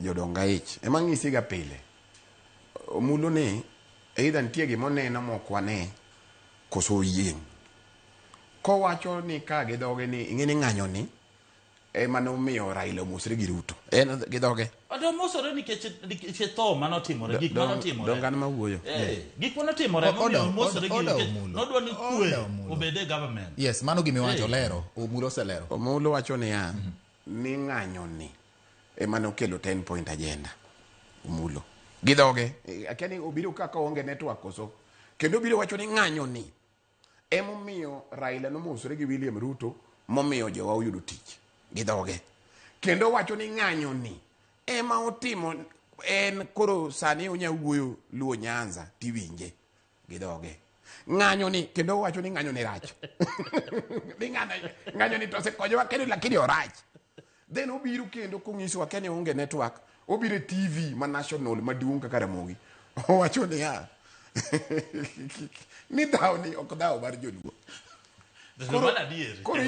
jodonga ich ema ng'isi ga pile omulo ne either nitie gimoneno mokwane koso yieng kowacho ni ka gi dhoge ni ing'eni ng'anyo ni ema nomiyo Raila omosre gi Ruto en gi dhoge Odo mosore nikech tho manotimore gik manotimore dongan ma wuoyo gik manotimore mosore gi nodwa ni kwe obede government. Yes, mano gimiwacho lero omulo oselero. Omulo wacho ni ya ni ng'anyo ni ema nokelo 10 point agenda omulo gi dhoge akeni obiro kaka onge network koso kendo obiro wacho ni ng'anyo ni emomiyo Raila nomosore gi William Ruto momiyo jowa oyudo tich gi dhoge kendo wacho ni ng'anyo ni ema otimo en koro sani onya wuoyo luo Nyanza tiwinje gi dhoge ng'anyo ni kendo wacho ni ng'anyo ni rach ni ng'anyo ni to se konyowa kendo lakini orach then obiro kendo kong'isowa kene onge network obiro TV ma national maduong' kaka Ramogi owacho ni ya ni dhaw ni ok dhaw mar joluo koro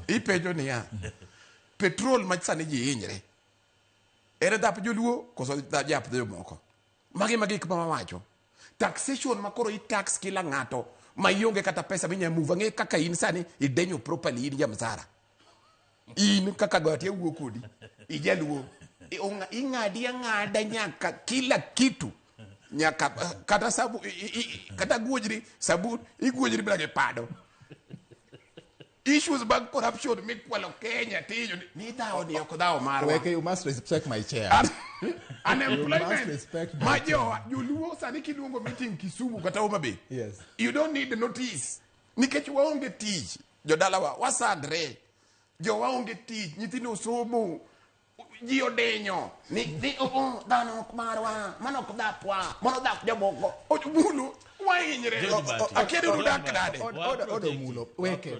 ipenjo ni ya petrol ma sani ji hinyre ere dhap joluo koso dhap jomoko magi gik ma wawacho taxation ma koro i-tax kila ng'ato ma ionge kata pesa minya move ng'e kaka in sani idenyo properly in jamsara in kaka gati wuok kodi ijaluo ing'adi ang'ada nyaka kila kitu nyaka kata sabu kata guojri sabun iguojri bila pado issues bag corruption mikwalo Kenya tiyo ni dhaw ni ok dhaw marwa. Weke, you must respect my chair. Unemployment majo joluo sani kiluongo meeting Kisumu kata Homa Bay. Yes, you don't need the notice nikech waonge tich jodala wasandre jo waonge tich nyithindo somo ji odenyo ni dhano ok marwa mano ok dhapwa mano dhap jomoko ojubulu wahinyre akedo rudak dade odo mulo Weke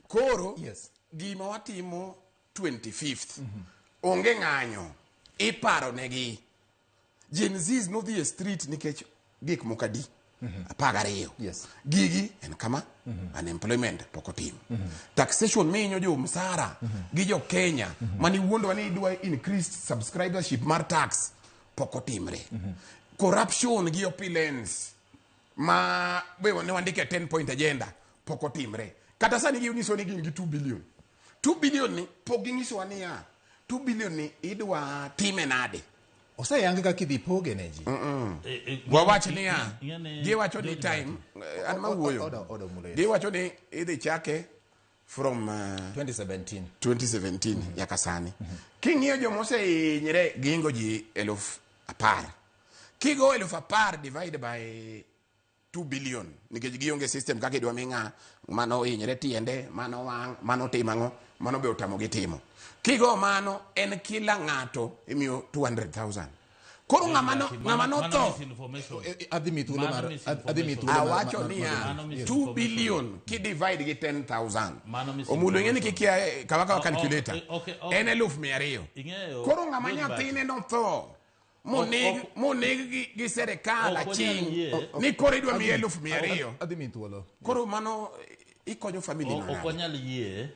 koro yes gima watimo 25th onge ng'anyo iparo negi Gen Zs no the street nikech gik mokadi apagariyo yes gigi en kama unemployment pokotim taxation minyo jo msara gi jo Kenya mani wuondo ni idwa increased subscribership mar tax pokotimre corruption gi opulence ma bewa ne wandike 10 point agenda pokotimre kata sani gi uniso ni gin gi 2 billion 2 billion ni pogingiso ni ya 2 billion ni idwa time nade oseyang ka kidhi poge ne ji wawacho ni ya gi wacho ni time an ma wuoyo gi wacho ni idhi chake from 2017 yaka sani king'iyo jo mosehinyre gingo ji 1010 kigo 1010 divide by 2 billion nikech gionge system kaka idwa ming'a mano hinyre tiende mano wang' mano timango mano be otamo gi timo kigo mano en kila ng'ato imiyo 200,000 koro ng'ama no tho awacho niya 2 billion ki divide gi 10,000 omulo ng'eni kikia kawaka calculator en 1,200 koro ng'ama nyathine no tho monig gi serikal aching ni koro idwa mi 1,200 koro mano ikonyo family ok wanyal yie